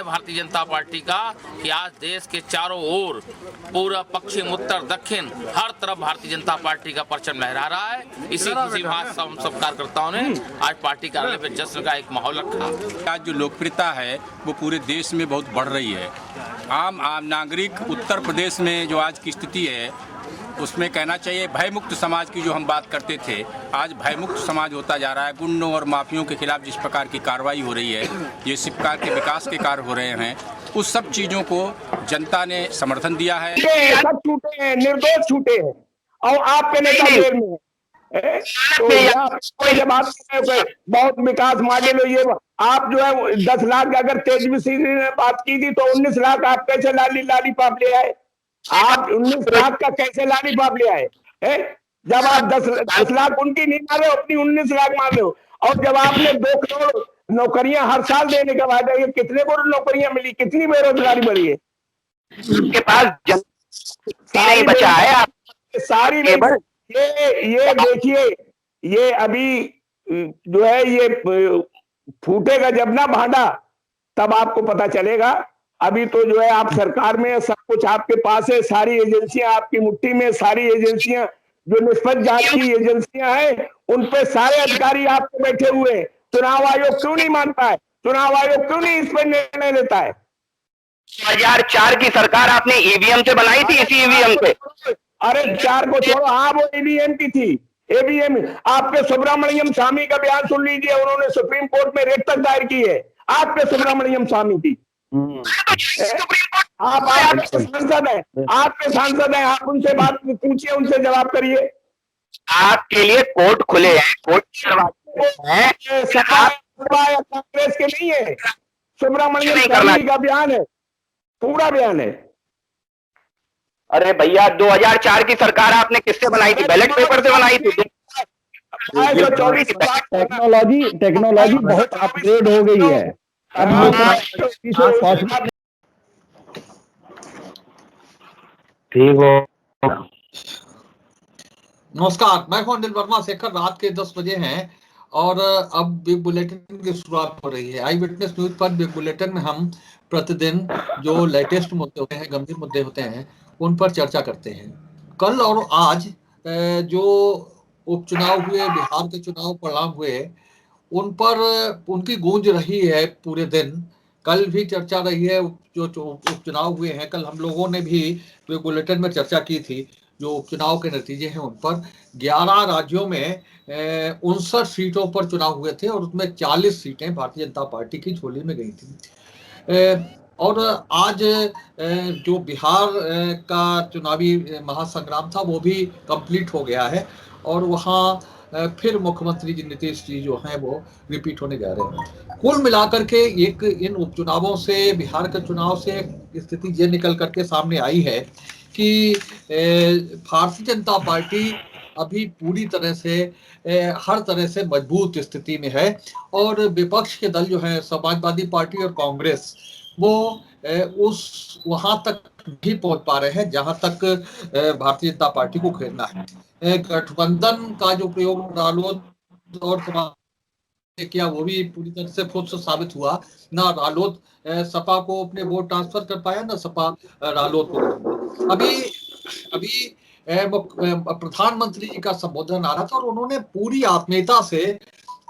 Bharatiya Janata party का कि आज देश के चारों ओर, पूरा पश्चिम उत्तर दक्षिण हर तरफ भारतीय जनता पार्टी का परचम लहरा रहा है। इसी खुशी में आज सब कार्यकर्ताओं ने आज पार्टी कार्यालय पे जश्न का एक माहौल रखा। आज जो लोकप्रियता है वो पूरे देश में बहुत बढ़ रही है। आम नागरिक उत्तर प्रदेश में जो आज की स्थिति है उसमें कहना चाहिए भयमुक्त समाज की जो हम बात करते थे, आज भयमुक्त समाज होता जा रहा है। गुंडों और माफियों के खिलाफ जिस प्रकार की कार्रवाई हो रही है, ये इस प्रकार के विकास के कार्य हो रहे हैं, उस सब चीज़ों को जनता ने समर्थन दिया है। सब छूटे हैं, निर्दोष छूटे हैं और आपके नेता जेल में है। तो जब आप बहुत विकास मॉडल हो, ये आप जो है 10 लाख अगर तेजस्वी ने बात की थी तो 19 लाख आप कैसे लाली पाप ले आए? आप 19 लाख का कैसे लाली पाप ले आए? जब आप 10 लाख उनकी नहीं मार रहे हो, अपनी 19 लाख मार रहे हो। और जब आपने 2 करोड़ नौकरियां हर साल देने के बाद कितने को नौकरियां मिली, कितनी बेरोजगारी बढ़ी है? उसके पास नहीं बचा है, सारी लेबर। ये देखिए, ये अभी जो है ये फूटेगा जब ना भांडा, तब आपको पता चलेगा। अभी तो जो है आप सरकार में, सब कुछ आपके पास है, सारी एजेंसियां आपकी मुट्ठी में, सारी एजेंसियां जो निष्पक्ष जांच की एजेंसियां हैं उन पे सारे अधिकारी आपके बैठे हुए हैं। चुनाव आयोग क्यों नहीं मानता है? चुनाव आयोग क्यों नहीं इस पर निर्णय लेता है? 2004 की सरकार आपने ईवीएम से बनाई थी, इसी ईवीएम से। अरे 4 को छोड़ो, हाँ वो ईवीएम की थी। ईवीएम आपके सुब्रमण्यम स्वामी का बयान सुन लीजिए, उन्होंने सुप्रीम कोर्ट में रेट तक दायर की है आपके सुब्रमण्यम स्वामी की। आपके सांसद है, आपके सांसद है, आप उनसे बात पूछिए, उनसे जवाब करिए। आपके लिए कोर्ट खुले हैं, कोर्ट कांग्रेस के नहीं है, सुब्रमण्यम स्वामी का बयान है, पूरा बयान है। अरे भैया 2004 की सरकार आपने किससे बनाई थी? बैलेट पेपर से बनाई थी। टेक्नोलॉजी बहुत अपग्रेड हो गई है। ठीक हो। नमस्कार, मैं हूं अनिल वर्मा। शेखर रात के 10 बजे हैं और अब बिग बुलेटिन की शुरुआत हो रही है। आई विटनेस न्यूज पर बिग बुलेटिन में हम प्रतिदिन जो लेटेस्ट मुद्दे होते हैं, गंभीर मुद्दे होते हैं, उन पर चर्चा करते हैं। कल और आज जो उपचुनाव हुए, बिहार के चुनाव परिणाम हुए, उन पर उनकी गूंज रही है पूरे दिन। कल भी चर्चा रही है, जो उपचुनाव हुए हैं। कल हम लोगों ने भी बिग बुलेटिन में चर्चा की थी जो उपचुनाव के नतीजे हैं उन पर। 11 राज्यों में 59 सीटों पर चुनाव हुए थे और उसमें 40 सीटें भारतीय जनता पार्टी की झोली में गई थी। और आज जो बिहार का चुनावी महासंग्राम था वो भी कंप्लीट हो गया है और वहाँ फिर मुख्यमंत्री जी नीतीश जी जो हैं वो रिपीट होने जा रहे हैं। कुल मिलाकर के एक इन उपचुनावों से, बिहार के चुनाव से स्थिति ये निकल करके सामने आई है कि भारतीय जनता पार्टी अभी पूरी तरह से हर तरह से मजबूत स्थिति में है और विपक्ष के दल जो है समाजवादी पार्टी और कांग्रेस, वो उस वहां तक भी पहुंच पा रहे हैं जहां तक भारतीय जनता पार्टी को घेरना है। गठबंधन का जो प्रयोग रालोद और ने किया वो भी पूरी तरह से फुस साबित हुआ। ना रालोद सपा को अपने वोट ट्रांसफर कर पाया, ना सपा रालोद को। अभी प्रधानमंत्री जी का संबोधन आ रहा था और उन्होंने पूरी आत्मीयता से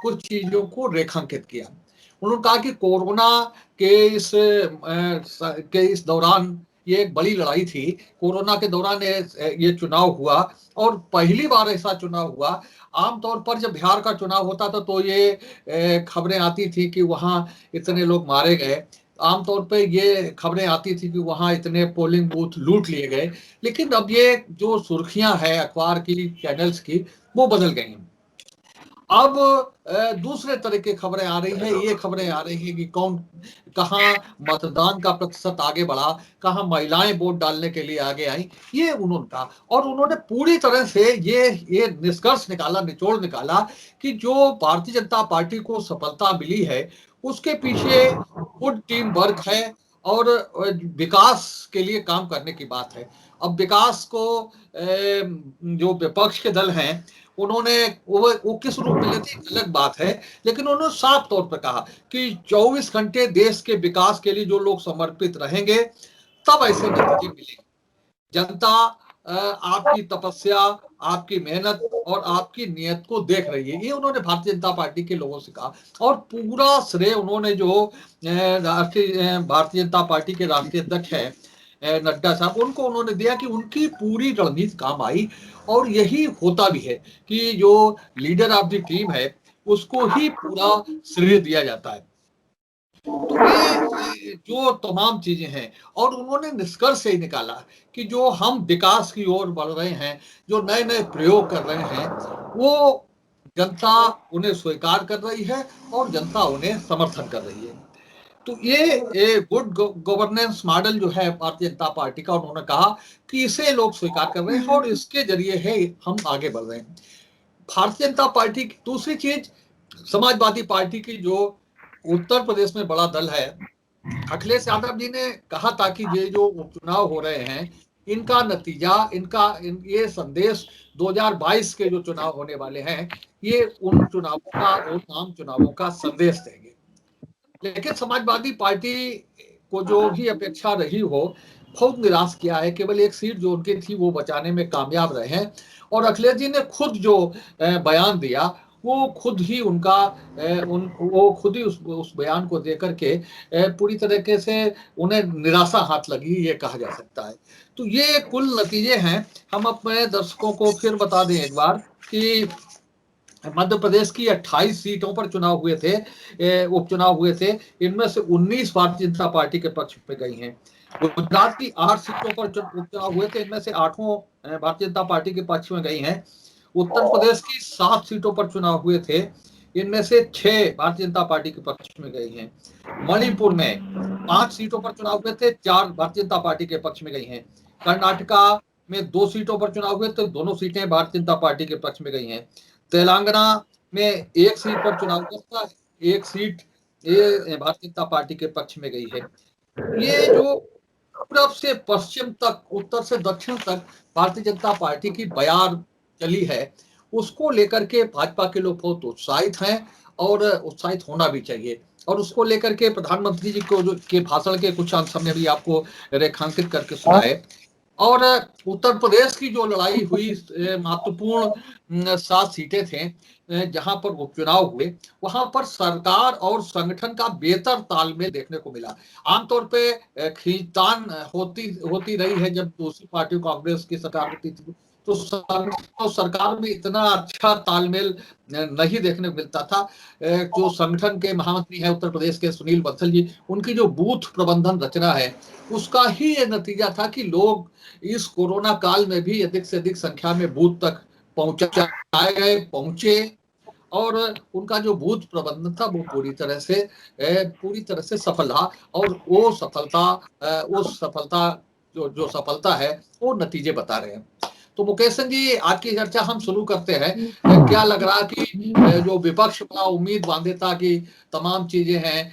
कुछ चीजों को रेखांकित किया। उन्होंने कहा कि कोरोना के इस दौरान ये एक बड़ी लड़ाई थी। कोरोना के दौरान ये चुनाव हुआ और पहली बार ऐसा चुनाव हुआ। आमतौर पर जब बिहार का चुनाव होता था तो ये खबरें आती थी कि वहां इतने लोग मारे गए, आमतौर पे ये खबरें आती थी कि वहां इतने पोलिंग बूथ लूट लिए गए। लेकिन अब ये जो सुर्खियां हैं अखबार की, चैनल्स की, वो बदल गई हैं। अब दूसरे तरह की खबरें आ रही हैं। ये खबरें आ रही हैं कि कहाँ मतदान का प्रतिशत आगे बढ़ा, कहाँ महिलाएं वोट डालने के लिए आगे आई, ये उन्होंने कहा। और उन्होंने पूरी तरह से ये निष्कर्ष निकाला, निचोड़ निकाला कि जो भारतीय जनता पार्टी को सफलता मिली है उसके पीछे गुड टीम वर्क है और विकास के लिए काम करने की बात है। अब विकास को जो विपक्ष के दल हैं उन्होंने वो किस रूप में लेते एक अलग बात है, लेकिन उन्होंने साफ तौर पर कहा कि 24 घंटे देश के विकास के लिए जो लोग समर्पित रहेंगे तब ऐसे नतीजे मिलेंगे। जनता आपकी तपस्या, आपकी मेहनत और आपकी नियत को देख रही है, ये उन्होंने भारतीय जनता पार्टी के लोगों से कहा। और पूरा श्रेय उन्होंने जो राष्ट्रीय भारतीय जनता पार्टी के राष्ट्रीय अध्यक्ष है नड्डा साहब, उनको उन्होंने दिया कि उनकी पूरी रणनीति काम आई। और यही होता भी है कि जो लीडर ऑफ द टीम है उसको ही पूरा श्रेय दिया जाता है। तो ये जो तमाम चीजें हैं, और उन्होंने निष्कर्ष यही निकाला कि जो हम विकास की ओर बढ़ रहे हैं, जो नए नए प्रयोग कर रहे हैं, वो जनता उन्हें स्वीकार कर रही है और जनता उन्हें समर्थन कर रही है। तो ये गुड गवर्नेंस मॉडल जो है भारतीय जनता पार्टी का, उन्होंने कहा कि इसे लोग स्वीकार कर रहे हैं और इसके जरिए है हम आगे बढ़ रहे हैं। भारतीय जनता पार्टी की दूसरी चीज, समाजवादी पार्टी की जो उत्तर प्रदेश में बड़ा दल है, अखिलेश यादव जी ने कहा था कि ये जो उपचुनाव हो रहे हैं इनका नतीजा, ये संदेश 2022 के जो चुनाव होने वाले हैं, ये उन चुनावों का, उन आम चुनावों का संदेश देंगे। लेकिन समाजवादी पार्टी को जो भी अपेक्षा रही हो, बहुत निराश किया है। केवल एक सीट जो उनकी थी वो बचाने में कामयाब रहे हैं। और अखिलेश जी ने खुद जो बयान दिया वो खुद ही उनका वो खुद ही उस बयान को देकर के पूरी तरीके से उन्हें निराशा हाथ लगी, ये कहा जा सकता है। तो ये कुल नतीजे हैं। हम अपने दर्शकों को फिर बता दें एक बार कि मध्य प्रदेश की 28 सीटों पर चुनाव हुए थे, उपचुनाव हुए थे। इनमें से 19 भारतीय जनता पार्टी के पक्ष में गई हैं। गुजरात की 8 सीटों पर उपचुनाव हुए थे, इनमें से 8 भारतीय जनता पार्टी के पक्ष में गई हैं। उत्तर प्रदेश की 7 सीटों पर चुनाव हुए थे, इनमें से 6 भारतीय जनता पार्टी के पक्ष में गई हैं। मणिपुर में 5 सीटों पर चुनाव हुए थे, 4 भारतीय जनता पार्टी के पक्ष में गई हैं। कर्नाटका में 2 सीटों पर चुनाव हुए थे, दोनों सीटें भारतीय जनता पार्टी के पक्ष में गई हैं। तेलंगाना में 1 सीट पर चुनाव हुआ था, 1 सीट ये भारतीय जनता पार्टी के पक्ष में गई है। ये जो पूर्व से पश्चिम तक, उत्तर से दक्षिण तक भारतीय जनता पार्टी की बयार चली है, उसको लेकर के भाजपा के लोग बहुत उत्साहित हैं और उत्साहित होना भी चाहिए। और उसको लेकर के प्रधानमंत्री जी को जो के भाषण के कुछ अंश हमने भी आपको रेखांकित करके सुनाए। और उत्तर प्रदेश की जो लड़ाई हुई, महत्वपूर्ण 7 सीटें थे जहां पर उपचुनाव हुए, वहां पर सरकार और संगठन का बेहतर तालमेल देखने को मिला। आमतौर पे खींचतान होती रही है जब दूसरी पार्टी कांग्रेस की सरकार होती थी, तो सरकार में इतना अच्छा तालमेल नहीं देखने को मिलता था। जो संगठन के महामंत्री हैं उत्तर प्रदेश के सुनील बंसल जी, उनकी जो बूथ प्रबंधन रचना है उसका ही ये नतीजा था कि लोग इस कोरोना काल में भी अधिक से अधिक संख्या में बूथ तक पहुंचे और उनका जो बूथ प्रबंधन था वो पूरी तरह से सफल रहा। और वो सफलता जो सफलता है वो नतीजे बता रहे हैं। तो मुकेश सिंह जी, आज की चर्चा हम शुरू करते हैं। क्या लग रहा कि जो विपक्ष बड़ा उम्मीद बांधे था कि तमाम चीजें हैं,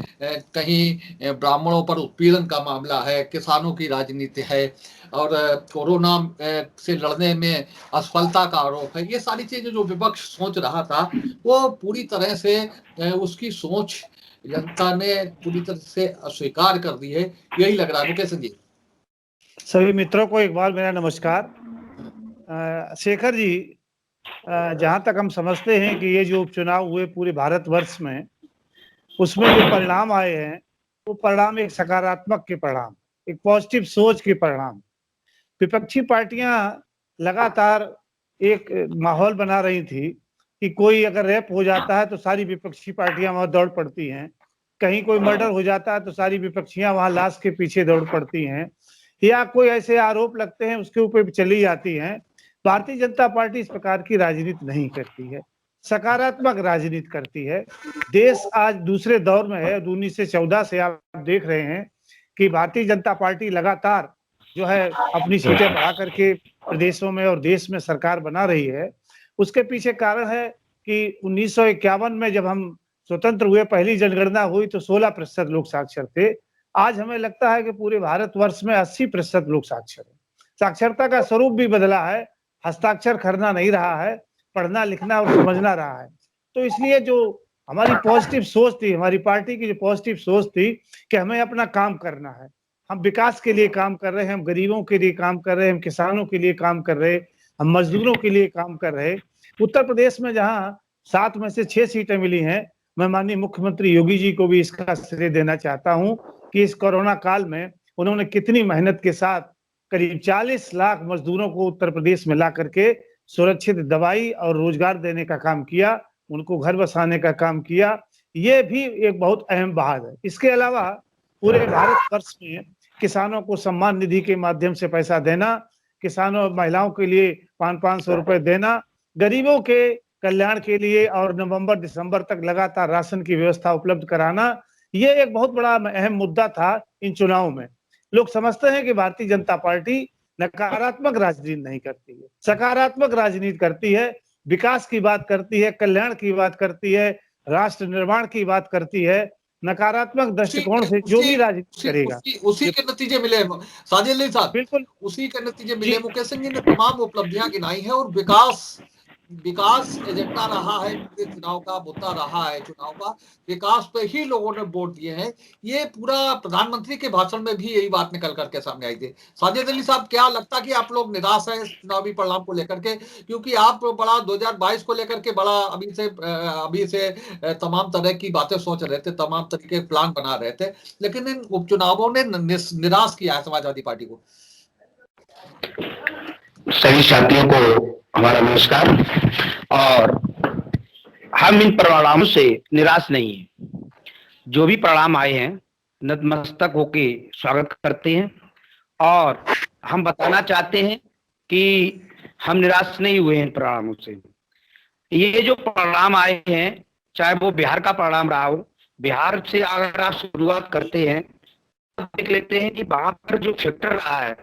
कहीं ब्राह्मणों पर उत्पीड़न का मामला है, किसानों की राजनीति है और कोरोना से लड़ने में असफलता का आरोप है, ये सारी चीजें जो विपक्ष सोच रहा था वो पूरी तरह से उसकी सोच जनता ने पूरी तरह से अस्वीकार कर दी है, यही लग रहा है। मुकेश सिंह जी। सभी मित्रों को एक बार मेरा नमस्कार। शेखर जी, जहां तक हम समझते हैं कि ये जो उपचुनाव हुए पूरे भारतवर्ष में, उसमें जो परिणाम आए हैं वो परिणाम एक सकारात्मक के परिणाम, एक पॉजिटिव सोच के परिणाम। विपक्षी पार्टियां लगातार एक माहौल बना रही थी कि कोई अगर रेप हो जाता है तो सारी विपक्षी पार्टियां वहां दौड़ पड़ती हैं, कहीं कोई मर्डर हो जाता है तो सारी विपक्षियां वहां लाश के पीछे दौड़ पड़ती हैं, या कोई ऐसे आरोप लगते हैं उसके ऊपर चली जाती हैं। भारतीय जनता पार्टी इस प्रकार की राजनीति नहीं करती है, सकारात्मक राजनीति करती है। देश आज दूसरे दौर में है। 1914 से आप देख रहे हैं कि भारतीय जनता पार्टी लगातार जो है अपनी सीटें बढ़ा करके प्रदेशों में और देश में सरकार बना रही है। उसके पीछे कारण है कि 1951 में जब हम स्वतंत्र हुए, पहली जनगणना हुई तो 16% लोग साक्षर थे। आज हमें लगता है कि पूरे भारतवर्ष में 80% लोग साक्षर हैं। साक्षरता का स्वरूप भी बदला है, हस्ताक्षर करना नहीं रहा है, पढ़ना लिखना और समझना रहा है। तो इसलिए जो हमारी पॉजिटिव सोच थी, हमारी पार्टी की जो पॉजिटिव सोच थी कि हमें अपना काम करना है, हम विकास के लिए काम कर रहे हैं, हम गरीबों के लिए काम कर रहे हैं, हम किसानों के लिए काम कर रहे हैं, हम मजदूरों के लिए काम कर रहे हैं। उत्तर प्रदेश में जहां 7 में से 6 सीटें मिली हैं, मैं माननीय मुख्यमंत्री योगी जी को भी इसका श्रेय देना चाहता हूं कि इस कोरोना काल में उन्होंने कितनी मेहनत के साथ करीब 40 लाख मजदूरों को उत्तर प्रदेश में ला करके सुरक्षित दवाई और रोजगार देने का काम किया, उनको घर बसाने का काम किया। ये भी एक बहुत अहम बात है। इसके अलावा पूरे भारतवर्ष में किसानों को सम्मान निधि के माध्यम से पैसा देना, किसानों और महिलाओं के लिए 500-500 रुपए देना, गरीबों के कल्याण के लिए और नवंबर दिसंबर तक लगातार राशन की व्यवस्था उपलब्ध कराना, ये एक बहुत बड़ा अहम मुद्दा था इन चुनावों में। लोग समझते हैं कि भारतीय जनता पार्टी नकारात्मक राजनीति नहीं करती है, सकारात्मक राजनीति करती है, विकास की बात करती है, कल्याण की बात करती है, राष्ट्र निर्माण की बात करती है। नकारात्मक दृष्टिकोण से जो भी राजनीति करेगा उसी के नतीजे मिले साजिद अली साहब, बिल्कुल उसी के नतीजे मिले। मुकेश सिंह जी ने तमाम उपलब्धियां गिनाई है और विकास एजेंडा रहा है, चुनाव का मुद्दा रहा है, चुनाव का विकास पे ही लोगों ने वोट दिए हैं। ये पूरा प्रधानमंत्री के भाषण में भी यही बात निकल करके सामने आई थी। साजिद अली साहब, क्या लगता कि आप लोग निराश हैं चुनावी परिणाम को लेकर के? क्योंकि आप बड़ा 2022 को लेकर के बड़ा अभी से तमाम तरह की बातें सोच रहे थे, तमाम तरीके के प्लान बना रहे थे, लेकिन इन उपचुनावों ने निराश किया है समाजवादी पार्टी को। सभी साथियों को हमारा नमस्कार। और हम इन परिणामों से निराश नहीं हैं। जो भी परिणाम आए हैं नतमस्तक होके स्वागत करते हैं और हम बताना चाहते हैं कि हम निराश नहीं हुए हैं इन परिणामों से। ये जो परिणाम आए हैं, चाहे वो बिहार का परिणाम रहा हो, बिहार से अगर आप शुरुआत करते हैं देख लेते हैं कि वहां पर जो फैक्टर रहा है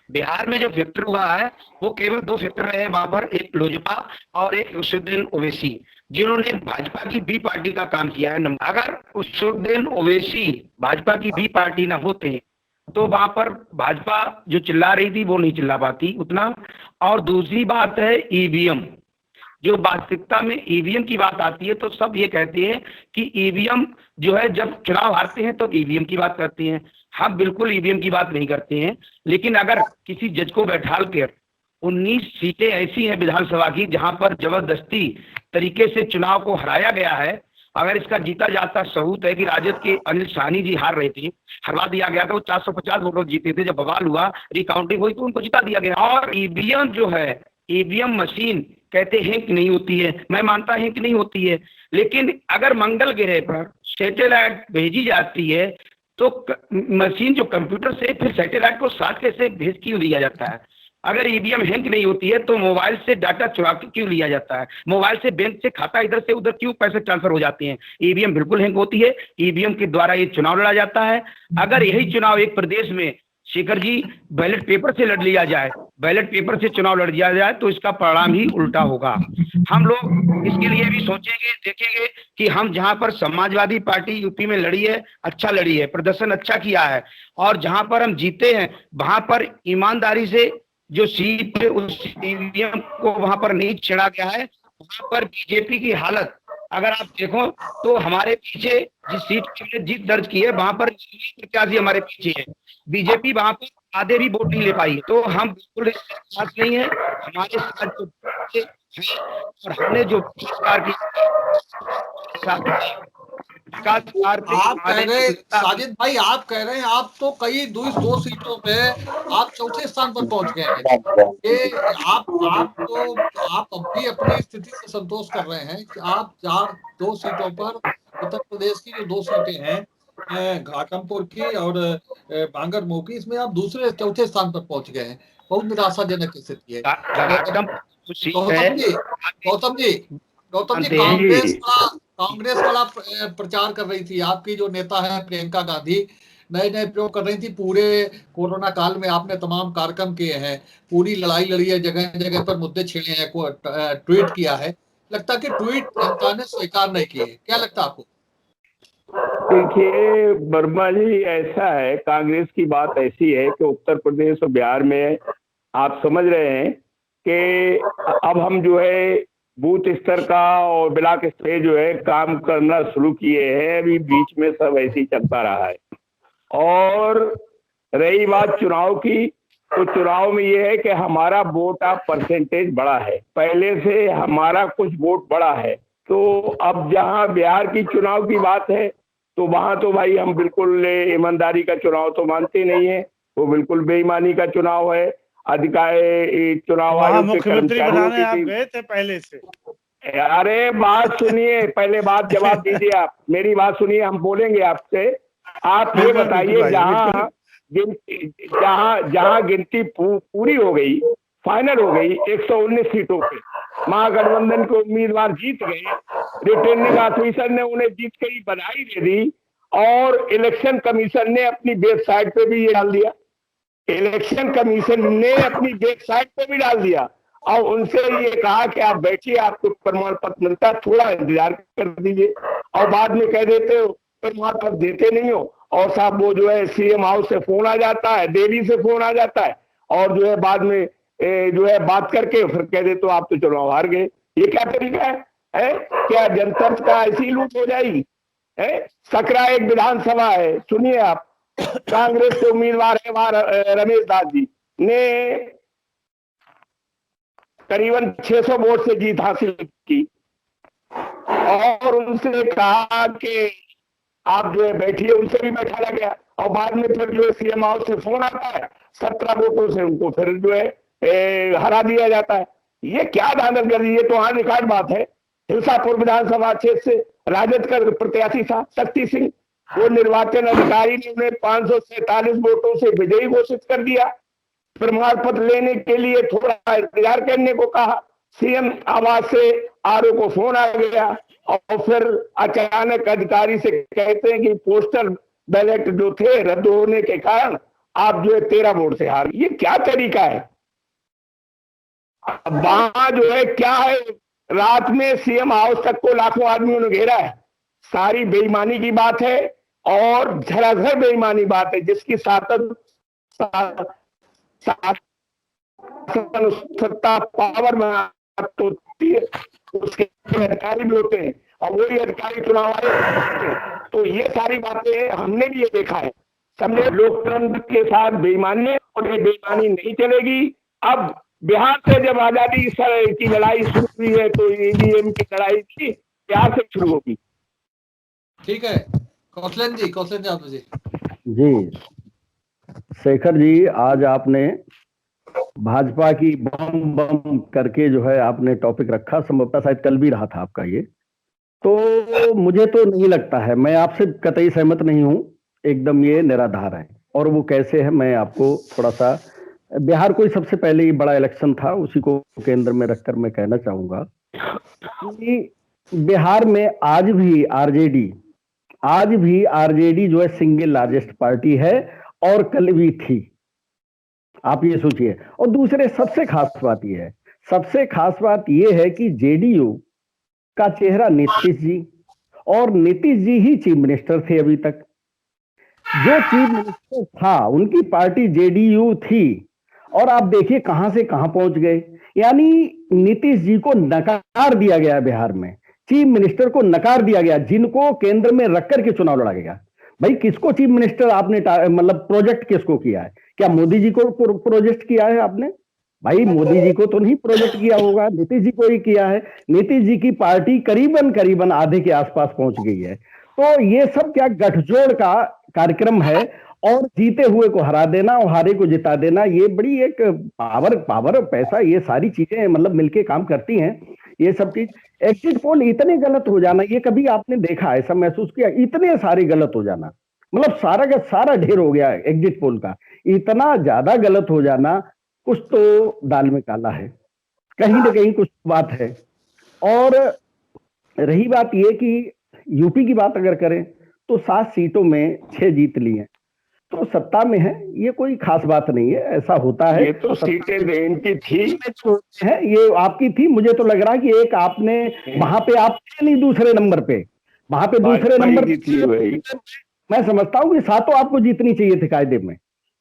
बिहार में जो फैक्टर हुआ है वो केवल 2 फैक्टर रहे हैं वहां पर, एक लोजपा और एक उसुद्दीन ओवैसी, जिन्होंने भाजपा की बी पार्टी का काम किया है। अगर उसुद्दीन ओवैसी भाजपा की बी पार्टी ना होते तो वहां पर भाजपा जो चिल्ला रही थी वो नहीं चिल्ला पाती उतना। और दूसरी बात है ईवीएम, जो वास्तविकता में ईवीएम की बात आती है तो सब ये कहते हैं कि ईवीएम जो है, जब चुनाव हारते हैं तो ईवीएम की बात करते हैं। हम बिल्कुल ईवीएम की बात नहीं करते हैं, लेकिन अगर किसी जज को बैठाल कर 19 सीटें ऐसी हैं विधानसभा की जहां पर जबरदस्ती तरीके से चुनाव को हराया गया है, अगर इसका जीता जाता सबूत है कि राजद के अनिल साहनी जी हार रहे थे, हरवा दिया गया था, वो 450 वोटों जीते थे, जब बवाल हुआ रिकाउंटिंग हुई तो उनको जिता दिया गया। और ईवीएम जो है, ईवीएम मशीन कहते हैं कि नहीं होती है, मैं मानता हूं कि नहीं होती है, लेकिन अगर मंगल ग्रह पर सैटेलाइट भेजी जाती है तो मशीन जो कंप्यूटर से फिर सैटेलाइट को साथ कैसे भेज क्यों लिया जाता है? अगर ईवीएम हैंग नहीं होती है तो मोबाइल से डाटा चुरा के क्यों लिया जाता है? मोबाइल से बैंक से खाता इधर से उधर क्यों पैसे ट्रांसफर हो जाते हैं? ईवीएम बिल्कुल हैंग होती है। ईवीएम के द्वारा ये चुनाव लड़ा जाता है। अगर यही चुनाव एक प्रदेश में शेखर जी बैलेट पेपर से लड़ लिया जाए, बैलेट पेपर से चुनाव लड़ दिया जाए तो इसका परिणाम ही उल्टा होगा। हम लोग इसके लिए भी सोचेंगे, देखेंगे कि हम जहां पर समाजवादी पार्टी यूपी में लड़ी है, अच्छा लड़ी है, प्रदर्शन अच्छा किया है, और जहां पर हम जीते हैं वहां पर ईमानदारी से जो सीट है उस ईवीएम को वहां पर नहीं छेड़ा गया है। वहां पर बीजेपी की हालत अगर आप देखो तो हमारे पीछे जिस सीट पे जीत दर्ज की है वहां पर प्रत्याशी हमारे पीछे है, बीजेपी वहां पर आधे भी वोट नहीं ले पाई। तो हम बिल्कुल इससे खास नहीं है, हमारे साथ जो है और हमने जो आप कह रहे साजिद भाई, आप कह रहे हैं आप तो कई 2 सीटों पे आप चौथे स्थान पर पहुंच गए हैं। ये आप अब भी अपनी स्थिति से संतोष कर रहे हैं कि आप 2 सीटों पर, उत्तर प्रदेश की जो 2 सीटें हैं घाटमपुर की और बांगरमऊ की, इसमें आप चौथे स्थान पर पहुंच गए हैं। बहुत निराशाजनक स्थिति है। गौतम जी कांग्रेस वाला प्रचार कर रही थी, आपकी जो नेता है प्रियंका गांधी नए प्रयोग कर रही थी। पूरे कोरोना काल में आपने तमाम कार्यक्रम किए हैं, पूरी लड़ाई लड़ी है, जगह जगह पर मुद्दे छेड़े हैं, ट्वीट किया है। लगता है कि ट्वीट जनता ने स्वीकार नहीं किए, क्या लगता है आपको? देखिए वर्मा जी, ऐसा है, कांग्रेस की बात ऐसी है कि उत्तर प्रदेश और बिहार में आप समझ रहे हैं कि अब हम जो है बूथ स्तर का और ब्लॉक स्तर पे जो है काम करना शुरू किए हैं। अभी बीच में सब ऐसे ही चलता रहा है। और रही बात चुनाव की, तो चुनाव में ये है कि हमारा वोट ऑफ परसेंटेज बड़ा है, पहले से हमारा कुछ वोट बड़ा है। तो अब जहां बिहार की चुनाव की बात है, तो वहां तो भाई हम बिल्कुल ईमानदारी का चुनाव तो मानते नहीं है, वो बिल्कुल बेईमानी का चुनाव है। अधिकारी चुनाव वहाँ आयोग के मुख्यमंत्री कर्मचारियों बनाने आप की गए थे पहले से? अरे बात सुनिए, पहले बात जवाब दीजिए आप, मेरी बात सुनिए, हम बोलेंगे आपसे। आप ये बिल्कुल, बताइए, बिल्कुल भाई, जहां जहां गिनती पूरी हो गई, फाइनल हो गई 119 सीटों पे, महागठबंधन के उम्मीदवार जीत गए, रिटर्निंग ऑफिसर ने उन्हें जीत के ही बधाई दे दी, और इलेक्शन कमीशन ने अपनी वेबसाइट पे भी ये डाल दिया, इलेक्शन कमीशन ने अपनी वेबसाइट पे भी डाल दिया, और उनसे ये कहा कि आप बैठिए, आपको प्रमाण पत्र मिलता है, थोड़ा इंतजार कर दीजिए। और बाद में कह देते हो प्रमाण पत्र देते नहीं हो, और साहब वो जो है सीएम हाउस से फोन आ जाता है, दिल्ली से फोन आ जाता है, और जो है बाद में जो है बात करके फिर कह देते हो आप तो चुनाव हार गए। ये क्या तरीका है? क्या जनतंत्र का ऐसी लूट हो जाएगी? सकरा एक विधानसभा है, सुनिए आप, कांग्रेस के उम्मीदवार है वहां रमेश दास जी ने करीबन 600 वोट से जीत हासिल की, और उनसे कहा कि आप जो है बैठिए, उनसे भी बैठाया गया, और बाद में फिर जो है सीएम हाउस से फोन आता है, 17 वोटों से उनको फिर जो है हरा दिया जाता है। ये क्या दानदगर्दी? ये तो हाँ रिकॉर्ड बात है। हिलसापुर विधानसभा क्षेत्र से राजद का प्रत्याशी था शक्ति सिंह, वो निर्वाचन अधिकारी ने उन्हें 547 वोटों से विजयी घोषित कर दिया। प्रमाण पत्र लेने के लिए थोड़ा इंतजार करने को कहा, सीएम आवास से आरओ को फोन आ गया, और फिर अचानक अधिकारी से कहते हैं कि पोस्टल बैलेट जो थे रद्द होने के कारण आप जो है 13 वोट से हार। ये क्या तरीका है? वहां जो है क्या है, रात में सीएम हाउस तक को लाखों आदमियों ने घेरा है। सारी बेईमानी की बात है, और झराझर बेईमानी बात है, जिसकी सत्ता पावर में होती है, उसके अधिकारी भी होते हैं, और वही अधिकारी चुनाव आयोग। तो ये सारी बातें हमने भी ये देखा है। समझे, लोकतंत्र के साथ बेईमानी, और ये बेईमानी नहीं चलेगी। अब बिहार से जब आजादी की लड़ाई शुरू हुई है, तो ईवीएम की लड़ाई थी बिहार से शुरू होगी। ठीक है, कौशलन जी यादव जी। जी शेखर जी, आज आपने भाजपा की बम बम करके जो है आपने टॉपिक रखा, संभवतः शायद कल भी रहा था आपका ये, तो मुझे तो नहीं लगता है, मैं आपसे कतई सहमत नहीं हूं, एकदम ये निराधार है। और वो कैसे है, मैं आपको थोड़ा सा, बिहार को सबसे पहले ये बड़ा इलेक्शन था, उसी को केंद्र में रखकर मैं कहना चाहूंगा कि बिहार में आज भी आरजेडी जो है सिंगल लार्जेस्ट पार्टी है, और कल भी थी, आप ये सोचिए। और दूसरे सबसे खास बात ये है कि जेडीयू का चेहरा नीतीश जी, और नीतीश जी ही चीफ मिनिस्टर थे अभी तक। जो चीफ मिनिस्टर था उनकी पार्टी जेडीयू थी, और आप देखिए कहां से कहां पहुंच गए। यानी नीतीश जी को नकार दिया गया बिहार में, चीफ मिनिस्टर को नकार दिया गया, जिनको केंद्र में रख करके चुनाव लड़ा गया। भाई किसको चीफ मिनिस्टर आपने मतलब प्रोजेक्ट किसको किया है? क्या मोदी जी को प्रोजेक्ट किया है आपने? भाई मोदी जी को तो नहीं प्रोजेक्ट किया होगा, नीतीश जी को ही किया है। नीतीश जी की पार्टी करीबन आधे के आसपास पहुंच गई है। तो ये सब क्या गठजोड़ का कार्यक्रम है, और जीते हुए को हरा देना और हारे को जिता देना, ये बड़ी एक पावर पैसा, ये सारी चीजें मतलब मिलके काम करती हैं। ये सब चीज, एग्जिट पोल इतने गलत हो जाना, ये कभी आपने देखा, ऐसा महसूस किया? इतने सारे गलत हो जाना, मतलब सारा का सारा ढेर हो गया एग्जिट पोल का, इतना ज्यादा गलत हो जाना, कुछ तो दाल में काला है, कहीं ना कहीं कुछ बात है। और रही बात ये कि यूपी की बात अगर करें तो 7 सीटों में 6 जीत ली हैं, तो सत्ता में है, ये कोई खास बात नहीं है, ऐसा होता है। ये तो सीटें इनकी थी है, ये आपकी थी। मुझे तो लग रहा है कि एक आपने वहां पे आप थे नहीं दूसरे नंबर पे, वहां पे दूसरे भाजपा ही नंबर जीती है भाई। मैं समझता हूँ कि 7 आपको जीतनी चाहिए थे कायदे में।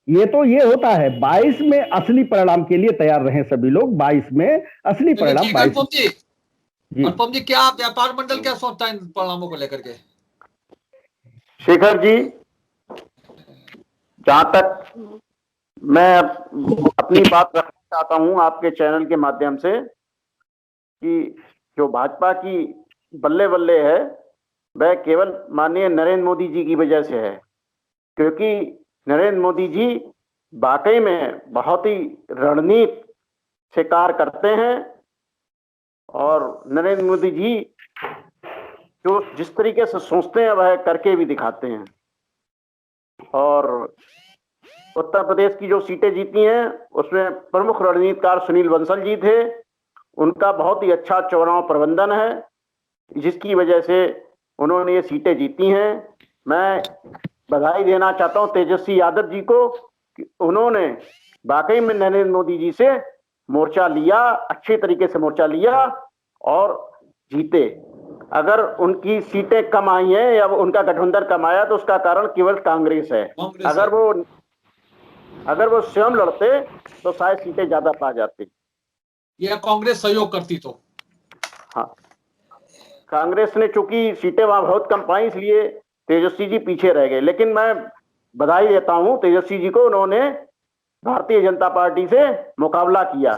ये तो ये होता है 22 में असली परिणाम के लिए तैयार रहे सभी लोग। 22 में असली परिणाम ठीक, 22 जी। अनुपम जी क्या व्यापार मंडल क्या सोचता है इन परिणामों को लेकर के? शेखर जी, जहां तक मैं अपनी बात रखना चाहता हूं आपके चैनल के माध्यम से कि जो भाजपा की बल्ले बल्ले है वह केवल माननीय नरेंद्र मोदी जी की वजह से है, क्योंकि नरेंद्र मोदी जी वाकई में बहुत ही रणनीति से कार्य करते हैं और नरेंद्र मोदी जी जो जिस तरीके से सोचते हैं वह करके भी दिखाते हैं। और उत्तर प्रदेश की जो सीटें जीती हैं उसमें प्रमुख रणनीतिकार सुनील बंसल जी थे। उनका बहुत ही अच्छा चुनाव प्रबंधन है जिसकी वजह से उन्होंने ये सीटें जीती हैं। मैं बधाई देना चाहता हूं तेजस्वी यादव जी को कि उन्होंने वाकई में नरेंद्र मोदी जी से मोर्चा लिया, अच्छे तरीके से मोर्चा लिया और जीते। अगर उनकी सीटें कम आई हैं या उनका गठबंधन कम आया तो उसका कारण केवल कांग्रेस है। अगर वो स्वयं लड़ते तो शायद सीटें ज्यादा पा जाती या कांग्रेस सहयोग करती तो। हाँ, कांग्रेस ने चूंकि सीटें वहां बहुत कम पाई इसलिए तेजस्वी जी पीछे रह गए। लेकिन मैं बधाई देता हूं तेजस्वी जी को, उन्होंने भारतीय जनता पार्टी से मुकाबला किया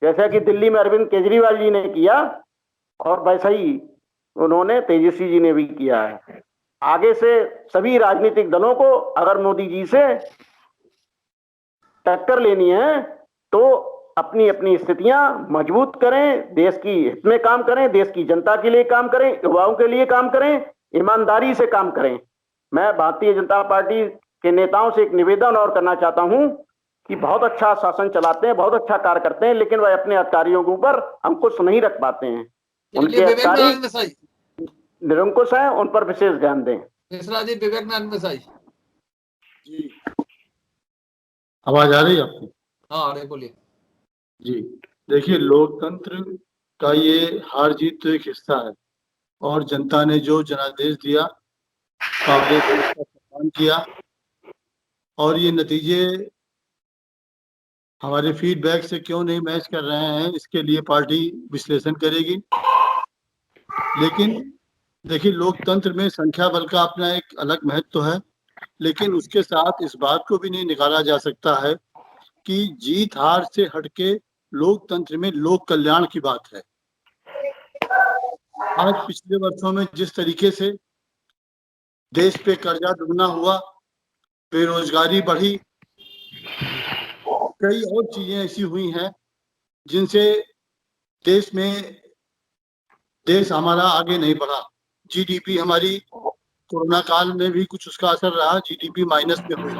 जैसा कि दिल्ली में अरविंद केजरीवाल जी ने किया और वैसा ही उन्होंने तेजस्वी जी ने भी किया है। आगे से सभी राजनीतिक दलों को अगर मोदी जी से टक्कर लेनी है तो अपनी अपनी स्थितियां मजबूत करें, देश की हित में काम करें, देश की जनता के लिए काम करें, युवाओं के लिए काम करें, ईमानदारी से काम करें। मैं भारतीय जनता पार्टी के नेताओं से एक निवेदन और करना चाहता हूं कि बहुत अच्छा शासन चलाते हैं, बहुत अच्छा कार्य करते हैं, लेकिन वह अपने अधिकारियों के ऊपर अंकुश नहीं रख पाते हैं। उनके अधिकारी निरंकुश हैं, उन पर विशेष ध्यान दें। मिश्रा जी, विवेकानंद में सही जी, आवाज आ रही है आपको? हाँ, अरे बोलिए जी। देखिए, लोकतंत्र का ये हार जीत तो एक हिस्सा है और जनता ने जो जनादेश दिया, कांग्रेस ने उसका सम्मान किया और ये नतीजे हमारे फीडबैक से क्यों नहीं मैच कर रहे हैं इसके लिए पार्टी विश्लेषण करेगी। लेकिन देखिए, लोकतंत्र में संख्या बल का अपना एक अलग महत्व है, लेकिन उसके साथ इस बात को भी नहीं निकाला जा सकता है कि जीत हार से हटके लोकतंत्र में लोक कल्याण की बात है। आज पिछले वर्षों में जिस तरीके से देश पे कर्जा दुगना हुआ, बेरोजगारी बढ़ी, कई और चीजें ऐसी हुई हैं जिनसे देश हमारा आगे नहीं बढ़ा। जीडीपी हमारी कोरोना काल में भी कुछ उसका असर रहा, जीडीपी माइनस में हुई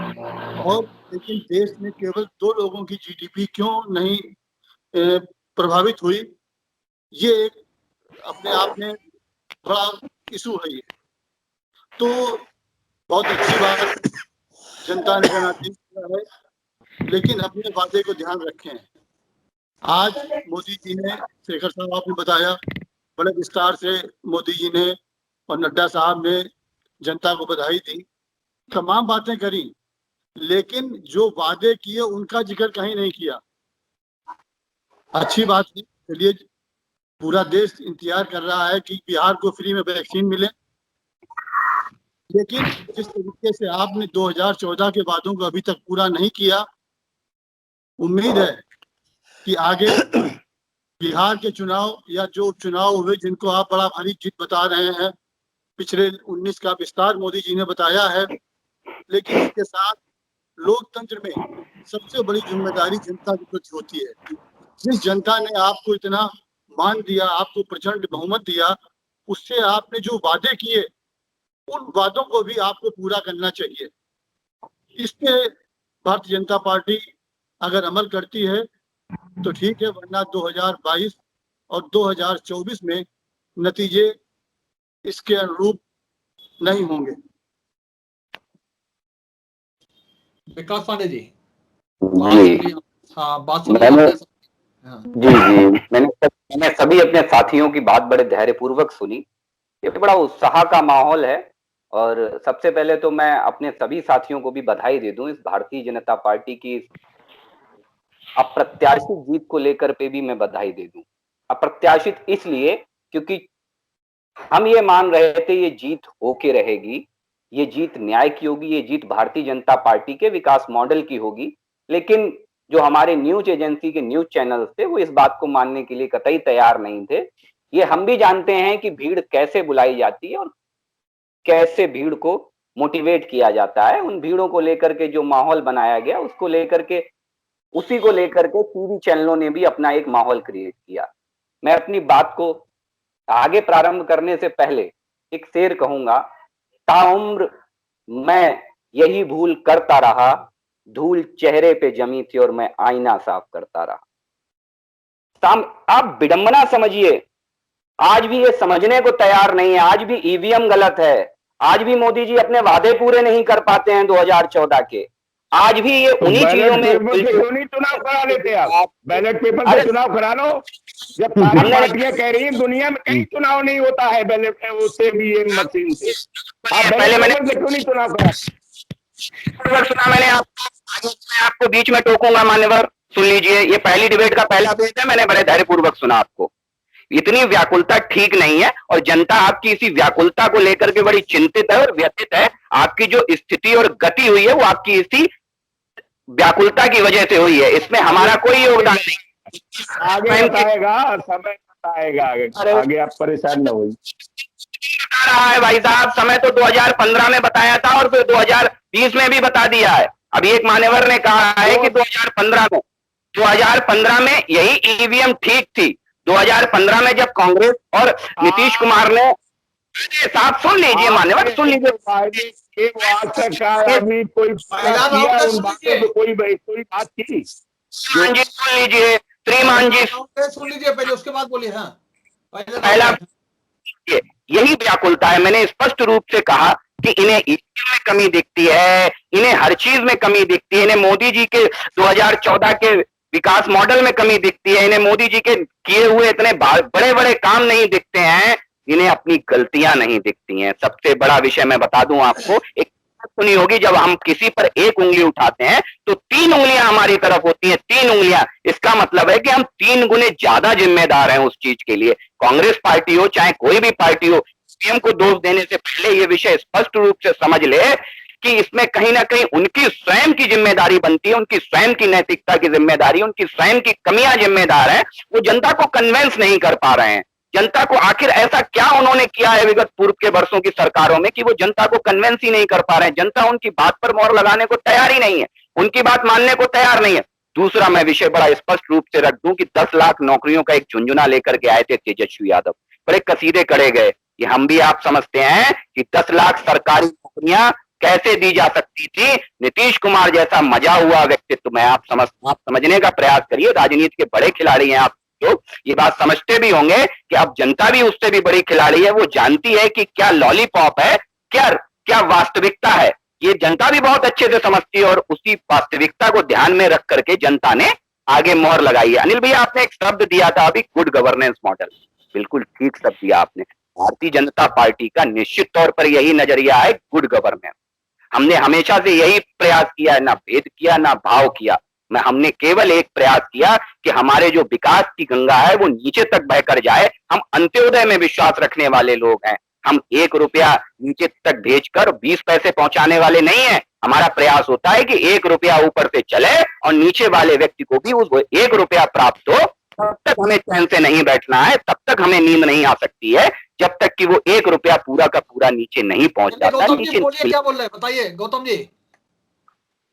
और लेकिन देश में केवल 2 लोगों की जीडीपी क्यों नहीं प्रभावित हुई, ये एक अपने आप में बड़ा इशू है। ये तो बहुत अच्छी बात जनता ने जनादेश दिया है, लेकिन अपने वादे को ध्यान रखें। आज मोदी जी ने, शेखर साहब आपने बताया, बड़े विस्तार से मोदी जी ने और नड्डा साहब ने जनता को बधाई दी, तमाम बातें करी, लेकिन जो वादे किए उनका जिक्र कहीं नहीं किया। अच्छी बात है, चलिए पूरा देश इंतजार कर रहा है कि बिहार को फ्री में वैक्सीन मिले, लेकिन जिस तरीके से आपने 2014 के वादों को अभी तक पूरा नहीं किया, उम्मीद है कि आगे बिहार के चुनाव या जो उपचुनाव हुए जिनको आप बड़ा भारी जीत बता रहे हैं, पिछले 19 का विस्तार मोदी जी ने बताया है, लेकिन इसके साथ लोकतंत्र में सबसे बड़ी जिम्मेदारी जनता के प्रति होती है। जिस जनता ने आपको इतना मान दिया, आपको प्रचंड बहुमत दिया, उससे आपने जो वादे किए उन वादों को भी आपको पूरा करना चाहिए। इस पे भारतीय जनता पार्टी अगर अमल करती है तो ठीक है, वरना 2022 और 2024 में नतीजे इसके अनुरूप नहीं होंगे। विकास पांडे जी, हाँ, बात जी, मैंने सभी अपने साथियों की बात बड़े धैर्यपूर्वक सुनी। ये बड़ा उत्साह का माहौल है। और सबसे पहले तो मैं अपने सभी साथियों को भी बधाई दे दूं इस भारतीय जनता पार्टी की अप्रत्याशित जीत को लेकर पे भी मैं बधाई दे दूं। अप्रत्याशित इसलिए क्योंकि हम ये मान रहे थे ये जीत होके रहेगी, ये जीत न्याय की होगी, ये जीत भारतीय जनता पार्टी के विकास मॉडल की होगी। लेकिन जो हमारे न्यूज एजेंसी के न्यूज चैनल्स थे वो इस बात को मानने के लिए कतई तैयार नहीं थे। ये हम भी जानते हैं कि भीड़ कैसे बुलाई जाती है और कैसे भीड़ को मोटिवेट किया जाता है। उन भीड़ों को लेकर के जो माहौल बनाया गया उसको लेकर के उसी को लेकर के टीवी चैनलों ने भी अपना एक माहौल क्रिएट किया। मैं अपनी बात को आगे प्रारंभ करने से पहले एक शेर कहूंगा, ताउम्र मैं यही भूल करता रहा, धूल चेहरे पे जमी थी और मैं आईना साफ करता रहा। आप विडंबना समझिए, आज भी ये समझने को तैयार नहीं है, आज भी ईवीएम गलत है, आज भी मोदी जी अपने वादे पूरे नहीं कर पाते हैं 2014 के, आज भी ये उन्हीं चीजों में क्यों नहीं चुनाव करा लेते आप? बैलेट पेपर से चुनाव करा लो। जब सारी पार्टियां कह रही हैं दुनिया में कहीं चुनाव नहीं होता है बैलेट उससे भी ये मशीन से, आप पहले मैंने क्यों नहीं चुनाव करा? सुना मैंने आपको बीच में टोकूंगा मान्यवर, सुन लीजिए। ये पहली डिबेट का पहला पेज है, मैंने बड़े धैर्यपूर्वक सुना आपको। इतनी व्याकुलता ठीक नहीं है और जनता आपकी इसी व्याकुलता को लेकर के बड़ी चिंतित है और व्यथित है। आपकी जो स्थिति और गति हुई है वो आपकी इसी व्याकुलता की वजह से हुई है, इसमें हमारा कोई योगदान नहीं। आगे बताएगा, समय बताएगा आगे आप परेशान न होइए। बता रहा है भाई साहब, समय तो 2015 में बताया था और फिर 2020 में भी बता दिया है। अभी एक मान्यवर ने कहा है कि 2015 में यही ईवीएम ठीक थी। 2015 में जब कांग्रेस और नीतीश कुमार ने, साहब सुन लीजिए मान्यवर, सुन लीजिए, अभी कोई बात की सुन लीजिए श्रीमान जी, सुन लीजिए पहले, उसके बाद बोलिए। हाँ, पहला यही व्याकुलता है। मैंने स्पष्ट रूप से कहा कि इन्हें ईवीएम में कमी दिखती है, इन्हें हर चीज में कमी दिखती है, इन्हें मोदी जी के 2014 के विकास मॉडल में कमी दिखती है, इन्हें मोदी जी के किए हुए इतने बड़े बड़े काम नहीं दिखते हैं, इन्हें अपनी गलतियां नहीं दिखती हैं। सबसे बड़ा विषय मैं बता दूं आपको, एक सुनी होगी, जब हम किसी पर एक उंगली उठाते हैं तो 3 उंगलियां हमारी तरफ होती हैं, 3 उंगलियां। इसका मतलब है कि हम 3 गुने ज्यादा जिम्मेदार हैं उस चीज के लिए। कांग्रेस पार्टी हो चाहे कोई भी पार्टी हो, सीएम को दोष देने से पहले ये विषय स्पष्ट रूप से समझ ले कि इसमें कहीं ना कहीं उनकी स्वयं की जिम्मेदारी बनती है, उनकी स्वयं की नैतिकता की जिम्मेदारी, उनकी स्वयं की कमियां जिम्मेदार है। वो जनता को कन्विंस नहीं कर पा रहे हैं। जनता को आखिर ऐसा क्या उन्होंने किया है विगत पूर्व के वर्षों की सरकारों में कि वो जनता को कन्विंस ही नहीं कर पा रहे हैं। जनता उनकी बात पर मोहर लगाने को तैयार ही नहीं है, उनकी बात मानने को तैयार नहीं है। दूसरा मैं विषय बड़ा स्पष्ट रूप से रख दूं कि 10 लाख नौकरियों का एक झुंझुना लेकर के आए थे तेजस्वी यादव, बड़े कसीदे करे गए। ये हम भी आप समझते हैं कि 10 लाख सरकारी नौकरियां कैसे दी जा सकती थी। नीतीश कुमार जैसा मजा हुआ व्यक्तित्व में आप समझने का प्रयास करिए। राजनीति के बड़े खिलाड़ी हैं आप, तो ये बात समझते भी होंगे कि अब जनता भी उससे भी बड़ी खिलाड़ी है। वो जानती है कि क्या लॉलीपॉप है, क्या वास्तविकता है, ये जनता भी बहुत अच्छे से समझती है। और उसी वास्तविकता को ध्यान में रख करके जनता ने आगे मोहर लगाई है। अनिल भैया, आपने एक शब्द दिया था अभी, गुड गवर्नेंस मॉडल, बिल्कुल ठीक शब्द दिया आपने। भारतीय जनता पार्टी का निश्चित तौर पर यही नजरिया है, गुड गवर्नेंस। हमने हमेशा से यही प्रयास किया है, ना भेद किया ना भाव किया। हमने केवल एक प्रयास किया कि हमारे जो विकास की गंगा है वो नीचे तक बहकर जाए। हम अंत्योदय में विश्वास रखने वाले लोग हैं। हम 1 रुपया नीचे तक भेजकर 20 पैसे पहुंचाने वाले नहीं हैं। हमारा प्रयास होता है कि 1 रुपया ऊपर से चले और नीचे वाले व्यक्ति को भी उस 1 रुपया प्राप्त हो। तब तक हमें चैन से नहीं बैठना है, तब तक हमें नींद नहीं आ सकती है, जब तक कि वो 1 रुपया पूरा का पूरा नीचे नहीं पहुंच जाता। नीचे क्या बोल रहे हैं बताइए गौतम जी।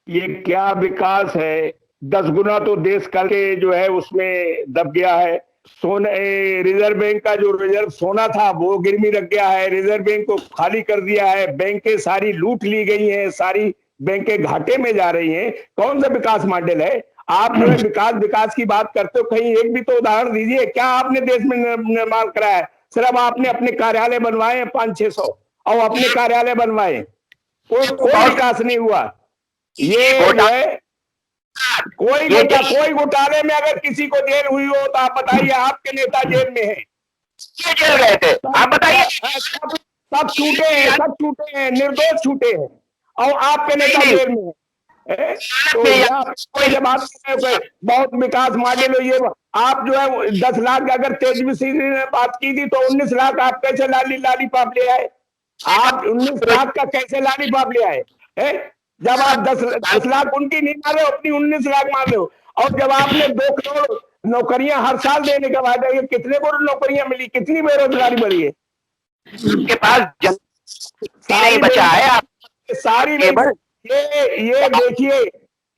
ये क्या विकास है? 10 गुना तो देश करके जो है उसमें दब गया है। सोने, रिजर्व बैंक का जो रिजर्व सोना था वो गिरवी रख गया है, रिजर्व बैंक को खाली कर दिया है, बैंकें सारी लूट ली गई हैं, सारी बैंकें घाटे में जा रही हैं। कौन सा विकास मॉडल है? आप जो है विकास की बात करते हो, कहीं एक भी तो उदाहरण दीजिए। क्या आपने देश में निर्माण कराया है? सिर्फ आपने अपने कार्यालय बनवाए हैं 500-600 और अपने कार्यालय बनवाए, कोई विकास नहीं हुआ। ये जो है कोई घोटाले में अगर किसी को जेल हुई हो तो आप बताइए, आपके नेता जेल में है। ये जेल गए थे, आप बताइए। सब छूटे हैं, निर्दोष छूटे हैं, और आपके नेता जेल में है। तो जब आप बहुत विकास मॉडल, ये आप जो है 10 लाख, अगर तेजस्वी ने बात की थी तो 19 लाख आप कैसे लाली पाप ले आए? आप 19 लाख का कैसे लाली पाप ले आए? जब आप 10 लाख उनकी नहीं मार रहे हो, अपनी 19 लाख मार रहे हो। और जब आपने 2 करोड़ नौकरियां हर साल देने का वादा, ये कितने को नौकरियां मिली, कितनी बेरोजगारी बढ़ी है? के पास नहीं बचा है, आप सारी ये देखिए,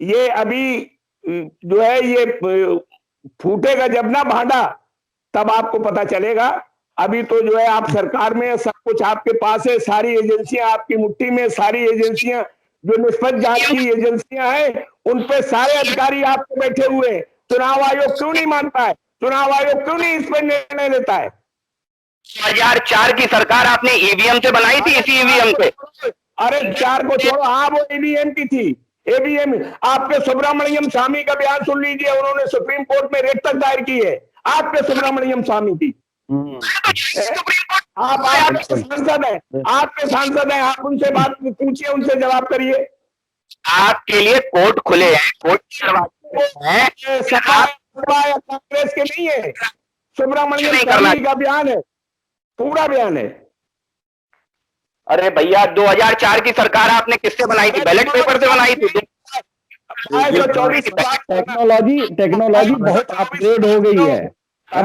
ये अभी जो है ये फूटेगा जब ना भांडा, तब आपको पता चलेगा। अभी तो जो है आप सरकार में, सब कुछ आपके पास है, सारी एजेंसियां आपकी मुट्ठी में, सारी एजेंसियां जो निष्पक्ष जांच की एजेंसियां हैं, उन पे सारे अधिकारी आपको बैठे हुए हैं। चुनाव आयोग क्यों नहीं मानता है? चुनाव आयोग क्यों नहीं इस पर निर्णय लेता है? 2004 की सरकार आपने ईवीएम से बनाई थी, इसी ईवीएम से। अरे 4 को छोड़ो, हाँ वो ईवीएम की थी, ईवीएम। आपके सुब्रमण्यम स्वामी का बयान सुन लीजिए, उन्होंने सुप्रीम कोर्ट में रेट तक दायर की है, आपके सुब्रमण्यम स्वामी की। आप सांसद हैं, आपके सांसद हैं, आप उनसे बात पूछिए, उनसे जवाब करिए। आपके लिए कोर्ट खुले हैं, कोर्ट कांग्रेस के नहीं है, सुब्रमण्यम स्वामी का बयान है, पूरा बयान है। अरे भैया 2004 की सरकार आपने किससे बनाई थी? बैलेट पेपर से बनाई थी। टेक्नोलॉजी बहुत अपग्रेड हो गई है। अब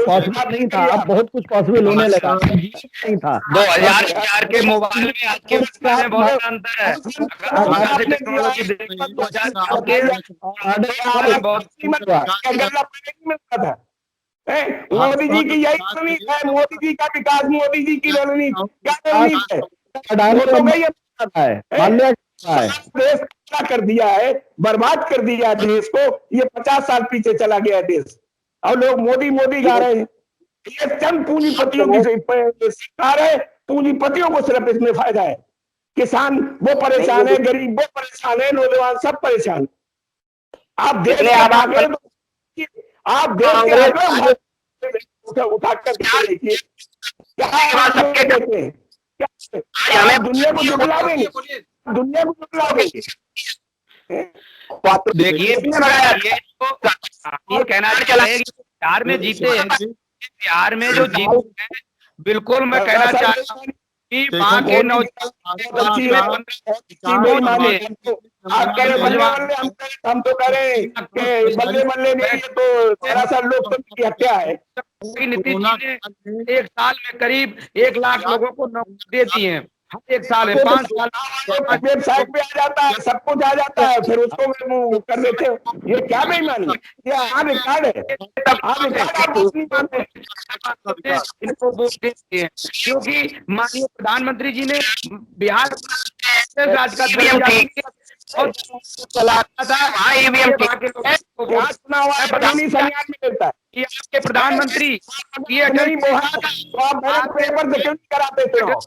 पॉसिबल नहीं था, अब बहुत कुछ पॉसिबल होने लगा, नहीं था। 2004 के मोबाइल में आज के में बहुत अंतर है। मोदी जी की यही रणनीति है, मोदी जी का विकास, मोदी जी की रणनीति क्या रणनीति है? देश कर दिया है, बर्बाद कर दिया है देश को, ये 50 साल पीछे चला गया है देश, और लोग मोदी मोदी गा रहे हैं। ये चंद पूंजीपतियों की सरकार है, पूंजीपतियों को सिर्फ इसमें फायदा है। किसान वो परेशान है, गरीब वो परेशान है, नौजवान सब परेशान। आप देश आप उठा कर देखिए, दुनिया को जुटला देंगे, दुनिया को जुटला देंगे। देखिए ये कहना चाहिए कि बिहार में जीते हैं, बिहार में जो जीते हैं, बिल्कुल मैं कहना चाहता हूँ कि वहाँ के हम तो कह रहे हैं कि बल्ले बल्ले नहीं, ये तो दरअसल लोकतंत्र की हत्या है। नीतीश जी ने 1 साल में करीब 1 लाख लोगों को नौकरी दे दी है, 1 साल में 5 साल वेबसाइट पे आ जाता है, सब कुछ आ जाता है, फिर उसको कर देते हो। ये क्या बेईमानी? ये यहाँ रिकॉर्ड है, इनको वोट देते हैं क्योंकि माननीय प्रधानमंत्री जी ने बिहार राज्य का चलाता था। आपके प्रधानमंत्री ये पेपर से क्यों नहीं कराते चुनाव?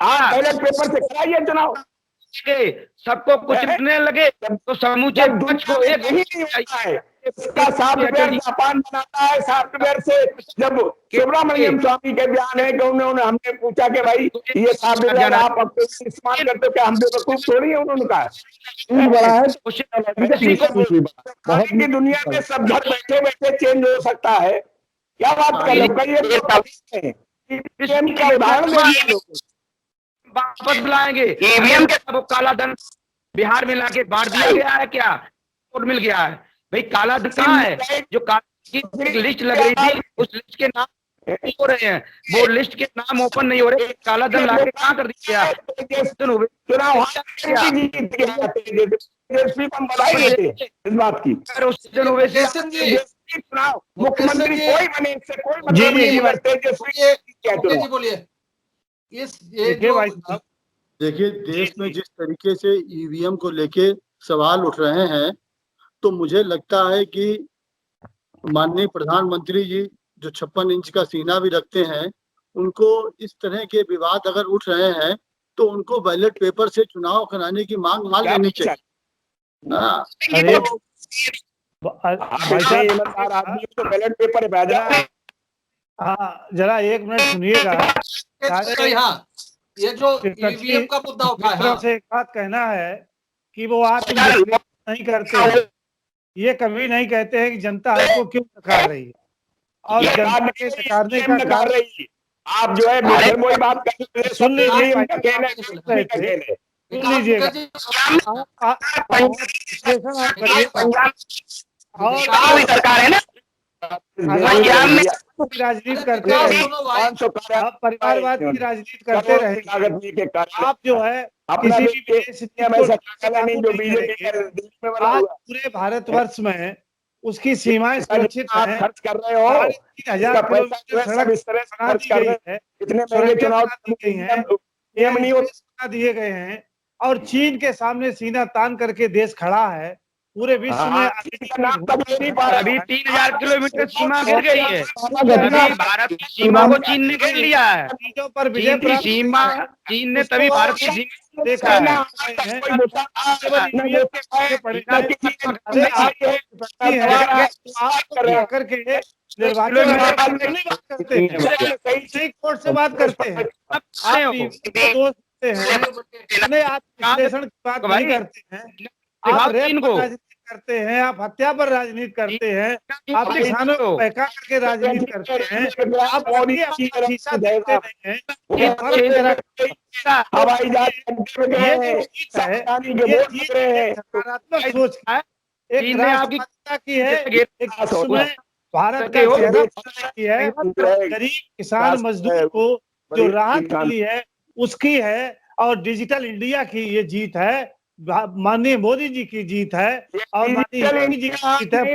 आप बैलेट पेपर से कराइए चुनाव। सबको कुछ मिलने लगे तो समूचे विपक्ष को एक ही नहीं होता है। इसका सॉफ्टवेयर जापान बनाता है, सॉफ्टवेयर से जब सुब्रमण्यम स्वामी के बयान है कि उन्होंने, हमने पूछा कि भाई ये सॉफ्टवेयर आप अपने इस्तेमाल करते हो क्या, हम बेवकूफ थोड़ी है, उन्होंने कहा बड़ा है कि दुनिया में सब घर बैठे बैठे चेंज हो सकता है। क्या बात कर रहे हो? उदाहरण वापस बुलाएंगे ईवीएम के, वो काला धन बिहार में लाके बांट दिया गया है क्या? वोट मिल गया है भाई, काला धन कहाँ है? जो काला की लिस्ट लग रही थी, उस लिस्ट के नाम हो रहे हैं, वो लिस्ट के नाम ओपन नहीं हो रहे, काला धन लाके कहाँ कर दिया? इस बात की मुख्यमंत्री कोई बने, इससे कोई मतलब नहीं है। तेजस्वी बोलिए। देखिए देश में जिस तरीके से ईवीएम को लेके सवाल उठ रहे हैं, तो मुझे लगता है कि माननीय प्रधानमंत्री जी जो 56 इंच का सीना भी रखते हैं, उनको इस तरह के विवाद अगर उठ रहे हैं तो उनको बैलेट पेपर से चुनाव कराने की मांग मान लेनी चाहिए। आदमी तो बैलेट पेपर भेजा हाँ, जरा एक मिनट सुनिएगा। हाँ, ये जो ईवीएम का मुद्दा उठा है, मित्रों से एक बात कहना है कि वो आत्मविश्लेषण नहीं करते, ये कभी नहीं कहते हैं कि जनता हमको क्यों नकार रही है, और जनता के नकारने का नकार रही है। आप जो है वही बात कर रहे हैं, सुन लीजिए, सुन लीजिएगा और सरकार है ना, राजनीति करते रहे, आप परिवारवाद की राजनीति करते रहे, आप जो है किसी भी विदेश आज पूरे भारतवर्ष में उसकी सीमाएं सुरक्षित हैं, खर्च कर रहे हो, 3,000 किलोमीटर सड़क खर्च कर रहे हैं, इतने महंगे चुनाव दिए गए हैं, और चीन के सामने सीना तान करके देश खड़ा है। पूरे विश्व में अभी 3,000 किलोमीटर सीमा गिर गई है, अभी भारत की सीमा को चीन ने घेर लिया है, चीजों पर चीन की सीमा, चीन ने तभी भारत की सीमा देखा है। करके निर्वाचन कोर्ट से बात करते हैं, दोस्त हैं, आप विश्लेषण की बात नहीं करते हैं, आप रेप पर राजनीति करते हैं, आप हत्या पर राजनीति करते हैं, आप किसानों को बहका करके राजनीति करते हैं, आप शीशा देखते नहीं हैं। हवाई जहाज सकारात्मक सोच है, एक राष्ट्रपिता की है, एक भारत का चेहरा की है, गरीब किसान मजदूर को जो राहत मिली है उसकी है, और डिजिटल इंडिया की ये जीत है, माननीय मोदी जी की जीत है, और माननीय योगी जी की जीत है।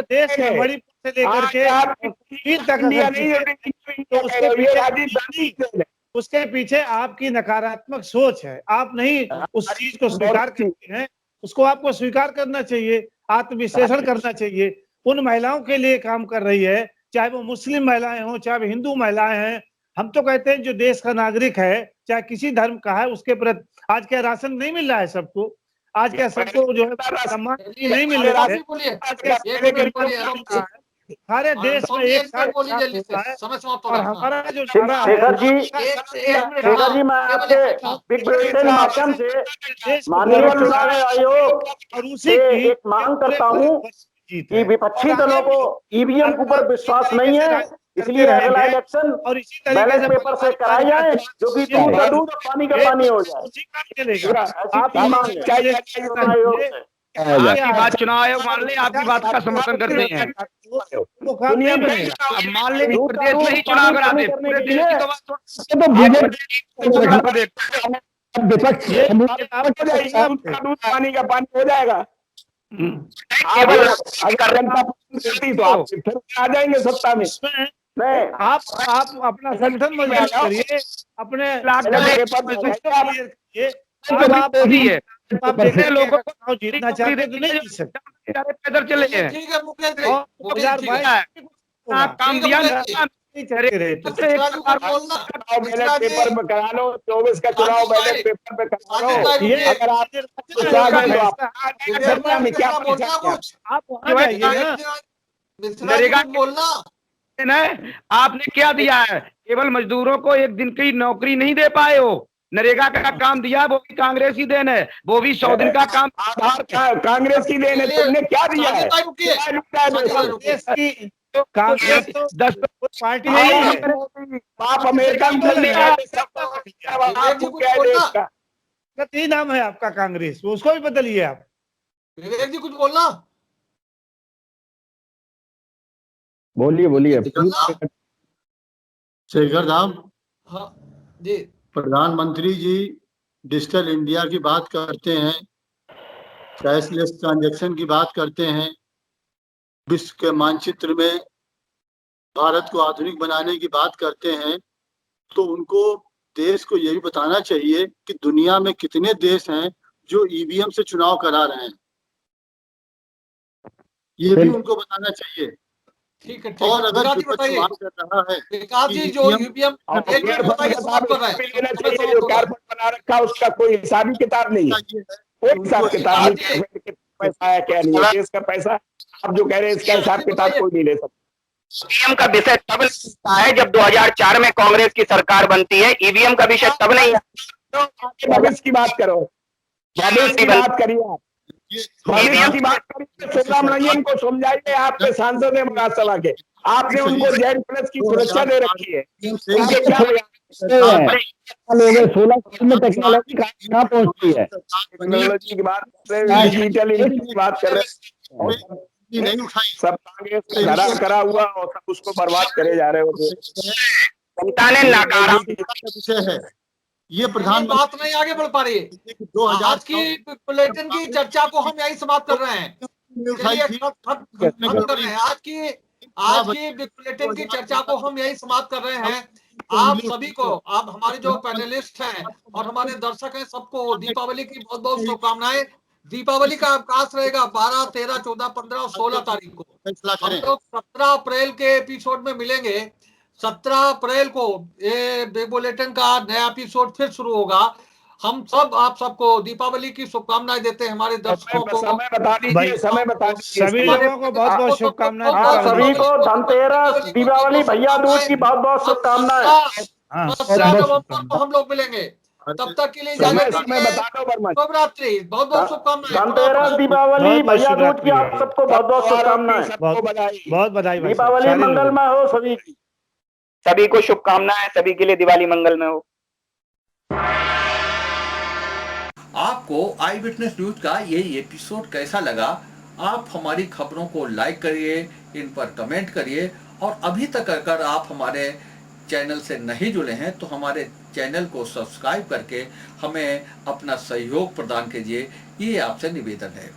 देश में मणिपुर से लेकर के तक उसके पीछे आपकी नकारात्मक सोच है, आप नहीं उस चीज को स्वीकार करते हैं, उसको आपको स्वीकार करना चाहिए, आत्मविश्लेषण करना चाहिए। उन महिलाओं के लिए काम कर रही है, चाहे वो मुस्लिम महिलाएं हों, चाहे वो हिंदू महिलाएं हैं। हम तो कहते हैं जो देश का नागरिक है, चाहे किसी धर्म का है, उसके प्रति आज क्या राशन नहीं मिल रहा है सबको, आज क्या सबको जो है सम्मान नहीं मिल रहा है, सारे देश में एक साथ और हमारा जो शेखर जी मैं आपके बिग बुलेटिन के माध्यम से माननीय चुनाव आयोग और उसी एक मांग करता हूँ कि विपक्षी दलों को ईवीएम के ऊपर विश्वास नहीं है, इसलिए अगला इलेक्शन बैलेट पेपर से कराई जाए, जो कि दूध का दूध और पानी का पानी हो जाए। आपकी मांग आपकी बात चुनाव आयोग मान ले, आपकी बात का समर्थन करते हैं। दुनिया में अब मान ले प्रदेश में ही चुनाव करा दे, पूरे देश की तो विपक्ष दूध पानी का पानी हो जाएगा। अगर जनता तो आप फिर आ जाएंगे सत्ता में। नहीं, आप अपना संगठन मजबूत करिए, अपने आप देखिए लोगों को जीतना चाहते तो नहीं जीत सकते, पैदल चले हैं। 2022 काम दिया पेपर में करा लो, 24 का चुनाव बैलेट पेपर पे करा लो। ये अगर आप आपने क्या दिया है, केवल मजदूरों को एक दिन की नौकरी नहीं दे पाए हो, नरेगा का काम दिया वो भी कांग्रेस की देन है, वो भी 100 दिन का काम आधार कांग्रेस की देन है। तुमने क्या दिया है? कांग्रेस तो 10 पार्टी नहीं है, आप अमेरिका में तीन नाम है आपका कांग्रेस, उसको भी बदलिए आप। विवेक जी कुछ बोलना, बोलिए शेखर धाम। हाँ जी, प्रधानमंत्री जी डिजिटल इंडिया की बात करते हैं, कैशलेस ट्रांजैक्शन की बात करते हैं, विश्व के मानचित्र में भारत को आधुनिक बनाने की बात करते हैं, तो उनको देश को ये भी बताना चाहिए कि दुनिया में कितने देश हैं जो ईवीएम से चुनाव करा रहे हैं, ये भी उनको बताना चाहिए। ठीक है। और अगर विपक्ष बात कर रहा है विकास जी जो ईवीएम एक मिनट बताइए, समाप्त कर रहा है, बना रखा उसका कोई हिसाबी किताब नहीं है, कोई हिसाब किताब नहीं, पैसा है क्या नहीं है, देश का पैसा आप जो कह रहे हैं इसका हिसाब किताब कोई नहीं ले सकता। ईवीएम का विषय तब आता है जब 2004 में कांग्रेस की सरकार बनती है। ईवीएम का विषय तब नहीं है। भविष्य की बात करो, भविष्य की बात करिए आप, भविष्य की बात करिए। सुब्रमण्यम को समझाइए, आपके सांसद है विधानसभा के, आपने उनको जेड प्लस की सुरक्षा दे रखी है। आपको क्या लोग 16 साल में टेक्नोलॉजी कहाँ पहुंचती है? टेक्नोलॉजी की बात कर रहे हैं, डिजिटल इंडिया की बात कर रहे हैं, नहीं उठाई। सब कांग्रेस धरा करा हुआ और सब उसको बर्बाद करे जा रहे हो। जनता ने नकारा विषय है ये प्रधान बात नहीं आगे बढ़ पा रही है। 2000 आज की बुलेटिन की चर्चा को हम यही समाप्त कर रहे हैं। चलिए खत्म कर रहे हैं आज की बुलेटिन की चर्चा को हम यही समाप्त कर रहे हैं। आप सभी को, आप हमारे जो पैनलिस्ट हैं और हमारे दर्शक हैं, सबको दीपावली की बहुत बहुत शुभकामनाएं। दीपावली का अवकाश रहेगा 12, 13, 14, 15 और 16 तारीख को। हम लोग 17 अप्रैल के एपिसोड में मिलेंगे। 17 अप्रैल को ये बुलेटिन का नया एपिसोड फिर शुरू होगा। हम सब आप सबको दीपावली की शुभकामनाएं देते हैं, हमारे दर्शकों को। समय बता दीजिए, समय बता दीजिए। सभी लोगों को बहुत बहुत शुभकामनाएं। सभी को धनतेरस, दीपावली, भैया दूज की बहुत बहुत शुभकामनाएं। 17 नवंबर को हम लोग मिलेंगे। तब तक के लिए इजाजत दीजिए। शुभरात्रि, बहुत बहुत शुभकामनाएं। धनतेरस, दीपावली, भैया दूज की आप सबको बहुत बहुत शुभकामनाएं। बहुत बधाई। दीपावली मंगलमय हो सभी की। सभी को शुभकामनाएं, सभी के लिए दिवाली मंगलमय हो। आपको आई विटनेस न्यूज का ये एपिसोड कैसा लगा? आप हमारी खबरों को लाइक करिए, इन पर कमेंट करिए, और अभी तक अगर आप हमारे चैनल से नहीं जुड़े हैं तो हमारे चैनल को सब्सक्राइब करके हमें अपना सहयोग प्रदान कीजिए, ये आपसे निवेदन है।